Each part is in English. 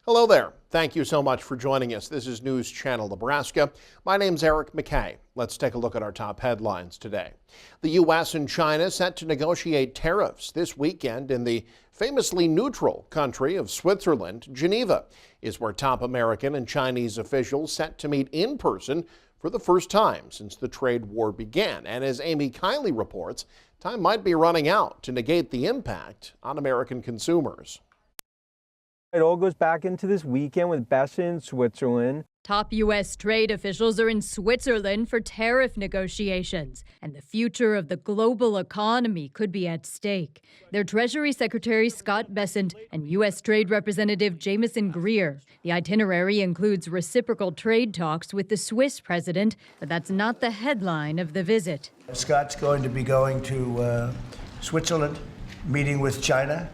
Hello there. Thank you so much for joining us. This is News Channel Nebraska. My name's Eric McKay. Let's take a look at our top headlines today. The U.S. and China set to negotiate tariffs this weekend in the famously neutral country of Switzerland. Geneva is where top American and Chinese officials set to meet in person for the first time since the trade war began. And as Amy Kiley reports, time might be running out to negate the impact on American consumers. It all goes back into this weekend with Bessa in Switzerland. Top U.S. trade officials are in Switzerland for tariff negotiations, and the future of the global economy could be at stake. Their Treasury Secretary Scott Bessent and U.S. Trade Representative Jamieson Greer. The itinerary includes reciprocal trade talks with the Swiss president, but that's not the headline of the visit. Scott's going to be going to Switzerland, meeting with China,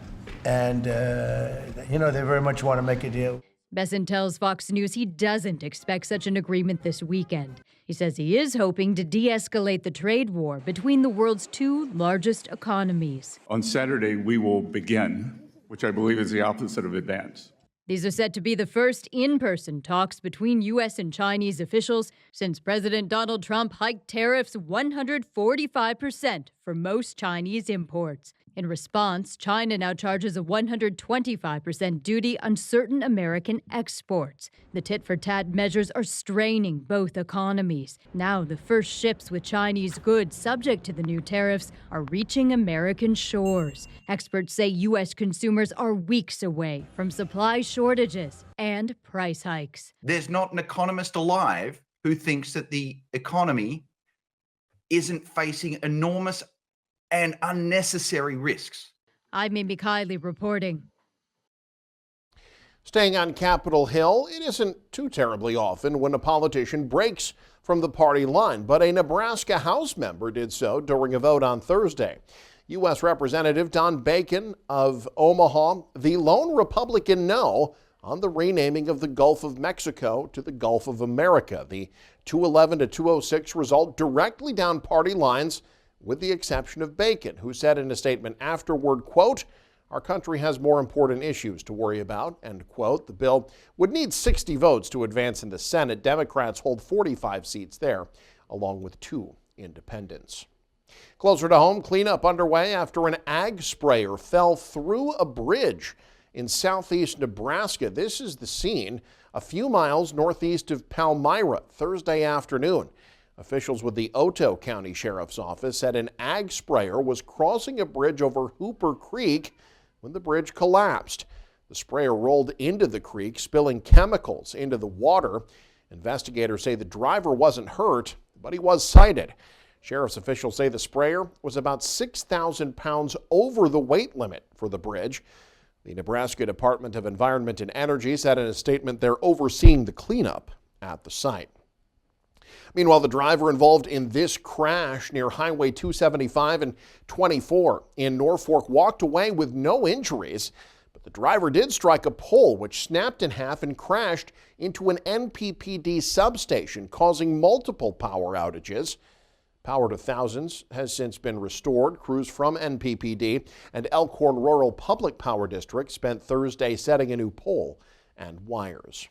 and, they very much want to make a deal. Bessent tells Fox News he doesn't expect such an agreement this weekend. He says he is hoping to de-escalate the trade war between the world's two largest economies. On Saturday, we will begin, which I believe is the opposite of advance. These are set to be the first in-person talks between U.S. and Chinese officials since President Donald Trump hiked tariffs 145% for most Chinese imports. In response, China now charges a 125% duty on certain American exports. The tit-for-tat measures are straining both economies. Now, the first ships with Chinese goods subject to the new tariffs are reaching American shores. Experts say U.S. consumers are weeks away from supply shortages and price hikes. There's not an economist alive who thinks that the economy isn't facing enormous and unnecessary risks. I'm Amy Kiley reporting. Staying on Capitol Hill, it isn't too terribly often when a politician breaks from the party line, but a Nebraska House member did so during a vote on Thursday. U.S. Representative Don Bacon of Omaha, the lone Republican no on the renaming of the Gulf of Mexico to the Gulf of America. The 211 to 206 result directly down party lines, with the exception of Bacon, who said in a statement afterward, quote, "Our country has more important issues to worry about," end quote. The bill would need 60 votes to advance in the Senate. Democrats hold 45 seats there, along with 2 independents. Closer to home, cleanup underway after an ag sprayer fell through a bridge in southeast Nebraska. This is the scene a few miles northeast of Palmyra Thursday afternoon. Officials with the Otoe County Sheriff's Office said an ag sprayer was crossing a bridge over Hooper Creek when the bridge collapsed. The sprayer rolled into the creek, spilling chemicals into the water. Investigators say the driver wasn't hurt, but he was cited. Sheriff's officials say the sprayer was about 6,000 pounds over the weight limit for the bridge. The Nebraska Department of Environment and Energy said in a statement they're overseeing the cleanup at the site. Meanwhile, the driver involved in this crash near Highway 275 and 24 in Norfolk walked away with no injuries, but the driver did strike a pole which snapped in half and crashed into an NPPD substation, causing multiple power outages. Power to thousands has since been restored. Crews from NPPD and Elkhorn Rural Public Power District spent Thursday setting a new pole and wires.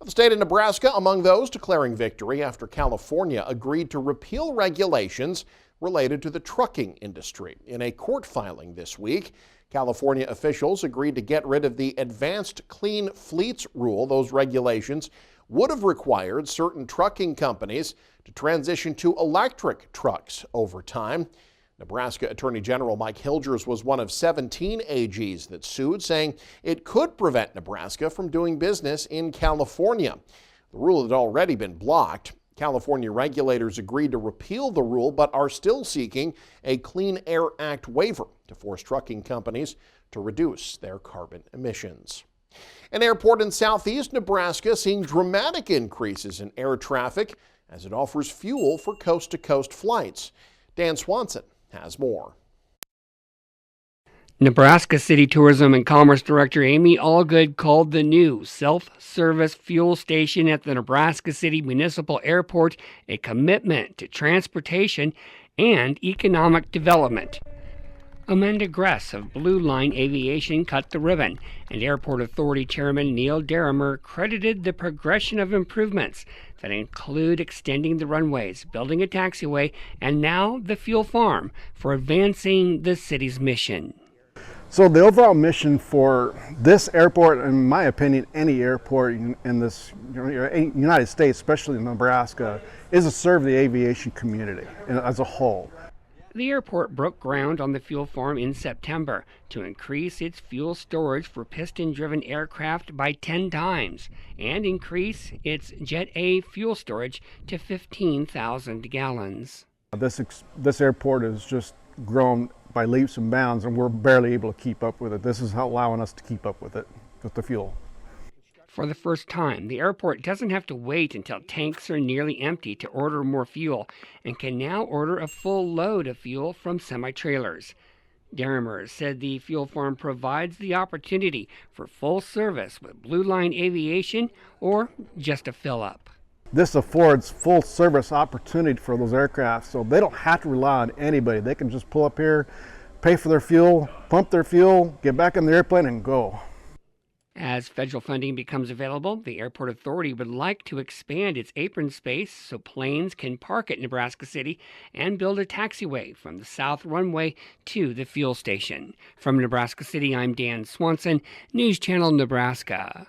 The state of Nebraska among those declaring victory after California agreed to repeal regulations related to the trucking industry. In a court filing this week, California officials agreed to get rid of the Advanced Clean Fleets rule. Those regulations would have required certain trucking companies to transition to electric trucks over time. Nebraska Attorney General Mike Hilgers was one of 17 AGs that sued, saying it could prevent Nebraska from doing business in California. The rule had already been blocked. California regulators agreed to repeal the rule, but are still seeking a Clean Air Act waiver to force trucking companies to reduce their carbon emissions. An airport in southeast Nebraska seeing dramatic increases in air traffic as it offers fuel for coast-to-coast flights. Dan Swanson has more. Nebraska City Tourism and Commerce Director Amy Allgood called the new self-service fuel station at the Nebraska City Municipal Airport a commitment to transportation and economic development. Amanda Gress of Blue Line Aviation cut the ribbon, and Airport Authority Chairman Neil Derrimer credited the progression of improvements that include extending the runways, building a taxiway, and now the fuel farm for advancing the city's mission. So the overall mission for this airport, in my opinion, any airport in this United States, especially in Nebraska, is to serve the aviation community as a whole. The airport broke ground on the fuel farm in September to increase its fuel storage for piston-driven aircraft by 10 times and increase its Jet A fuel storage to 15,000 gallons. This airport has just grown by leaps and bounds, and we're barely able to keep up with it. This is allowing us to keep up with it, with the fuel. For the first time, the airport doesn't have to wait until tanks are nearly empty to order more fuel and can now order a full load of fuel from semi-trailers. Derrimer said the fuel farm provides the opportunity for full service with Blue Line Aviation or just a fill-up. This affords full service opportunity for those aircraft, so they don't have to rely on anybody. They can just pull up here, pay for their fuel, pump their fuel, get back in the airplane and go. As federal funding becomes available, the Airport Authority would like to expand its apron space so planes can park at Nebraska City and build a taxiway from the south runway to the fuel station. From Nebraska City, I'm Dan Swanson, News Channel Nebraska.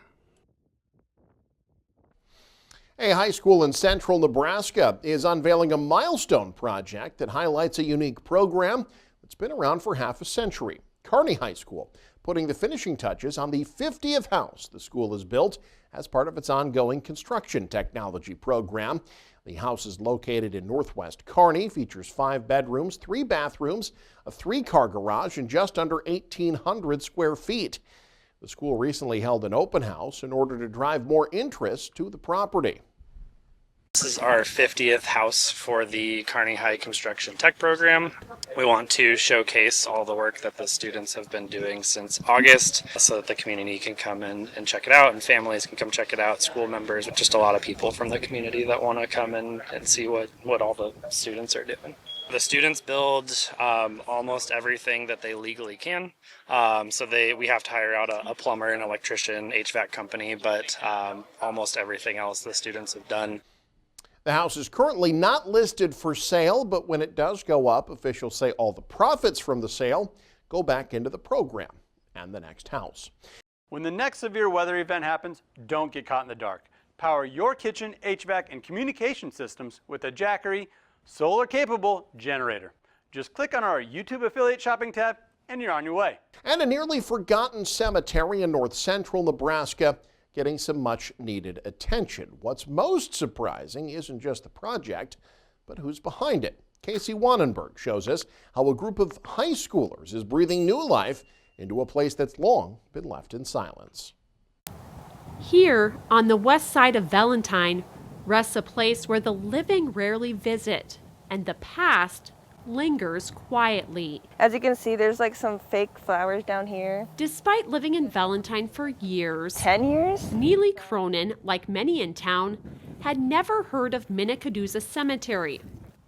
A high school in central Nebraska is unveiling a milestone project that highlights a unique program that's been around for half a century. Kearney High School putting the finishing touches on the 50th house the school has built as part of its ongoing construction technology program. The house is located in northwest Kearney, features 5 bedrooms, 3 bathrooms, a 3-car garage, and just under 1,800 square feet. The school recently held an open house in order to drive more interest to the property. This is our 50th house for the Kearney High Construction Tech Program. We want to showcase all the work that the students have been doing since August so that the community can come in and check it out, and families can come check it out, school members, just a lot of people from the community that want to come in and see what all the students are doing. The students build almost everything that they legally can. We have to hire out a plumber, an electrician, HVAC company, but almost everything else the students have done. The house is currently not listed for sale, but when it does go up, officials say all the profits from the sale go back into the program and the next house. When the next severe weather event happens, don't get caught in the dark. Power your kitchen, HVAC, and communication systems with a Jackery solar-capable generator. Just click on our YouTube affiliate shopping tab and you're on your way. And a nearly forgotten cemetery in north central Nebraska getting some much needed attention. What's most surprising isn't just the project, but who's behind it. Casey Wannenberg shows us how a group of high schoolers is breathing new life into a place that's long been left in silence. Here, on the west side of Valentine, rests a place where the living rarely visit, and the past lingers quietly. As you can see, there's like some fake flowers down here. Despite living in Valentine for years, 10 years, Neely Cronin, like many in town, had never heard of Minnecaduza Cemetery,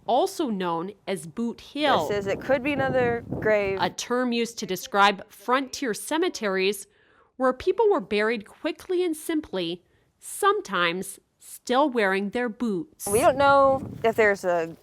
also known as Boot Hill. It could be another grave. A term used to describe frontier cemeteries where people were buried quickly and simply, sometimes still wearing their boots. We don't know if there's a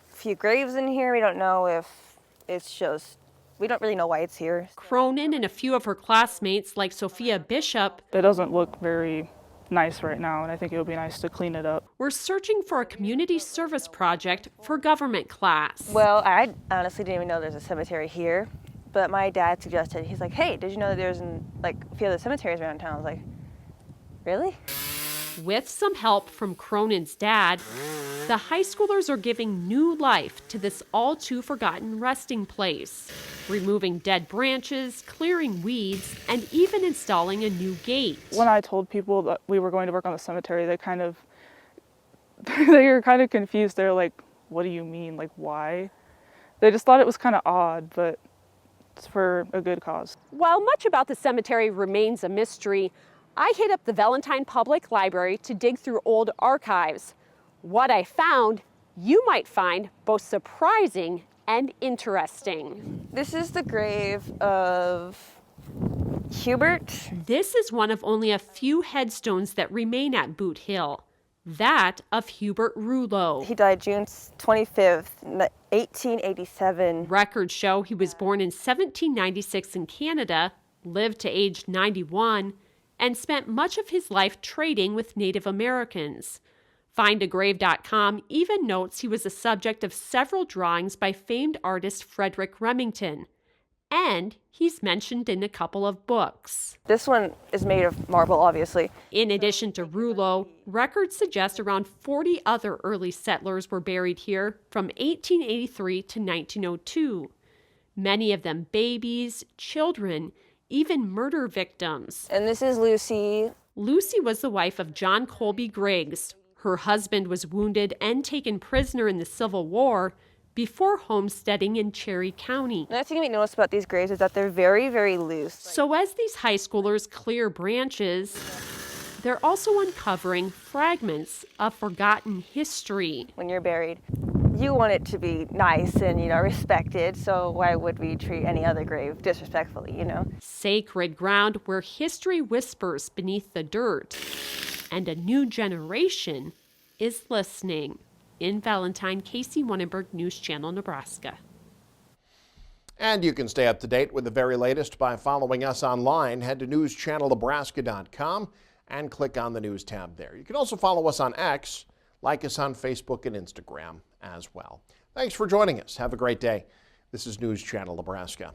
few graves in here. We don't know if it's just, we don't really know why it's here. Cronin and a few of her classmates, like Sophia Bishop, it doesn't look very nice right now, and I think it would be nice to clean it up. We're searching for a community service project for government class. Well, I honestly didn't even know there's a cemetery here, but my dad suggested, he's like, hey, did you know that there's a few other cemeteries around town? I was like, really? With some help from Cronin's dad, the high schoolers are giving new life to this all-too-forgotten resting place, removing dead branches, clearing weeds, and even installing a new gate. When I told people that we were going to work on the cemetery, they were kind of confused. They're like, what do you mean? Like, why? They just thought it was kind of odd, but it's for a good cause. While much about the cemetery remains a mystery, I hit up the Valentine Public Library to dig through old archives. What I found, you might find both surprising and interesting. This is the grave of Hubert. This is one of only a few headstones that remain at Boot Hill. That of Hubert Rouleau. He died June 25th, 1887. Records show he was born in 1796 in Canada, lived to age 91, and spent much of his life trading with Native Americans. Findagrave.com even notes he was the subject of several drawings by famed artist Frederick Remington. And he's mentioned in a couple of books. This one is made of marble, obviously. In addition to Rouleau, records suggest around 40 other early settlers were buried here from 1883 to 1902. Many of them babies, children, even murder victims. And this is Lucy. Lucy was the wife of John Colby Griggs. Her husband was wounded and taken prisoner in the Civil War before homesteading in Cherry County. Another thing we notice about these graves is that they're very, very loose. So as these high schoolers clear branches, they're also uncovering fragments of forgotten history. When you're buried, you want it to be nice and, respected, so why would we treat any other grave disrespectfully, Sacred ground where history whispers beneath the dirt, and a new generation is listening. In Valentine, Casey Wannenberg, News Channel, Nebraska. And you can stay up to date with the very latest by following us online. Head to newschannelnebraska.com and click on the News tab there. You can also follow us on X, like us on Facebook and Instagram as well. Thanks for joining us. Have a great day. This is News Channel Nebraska.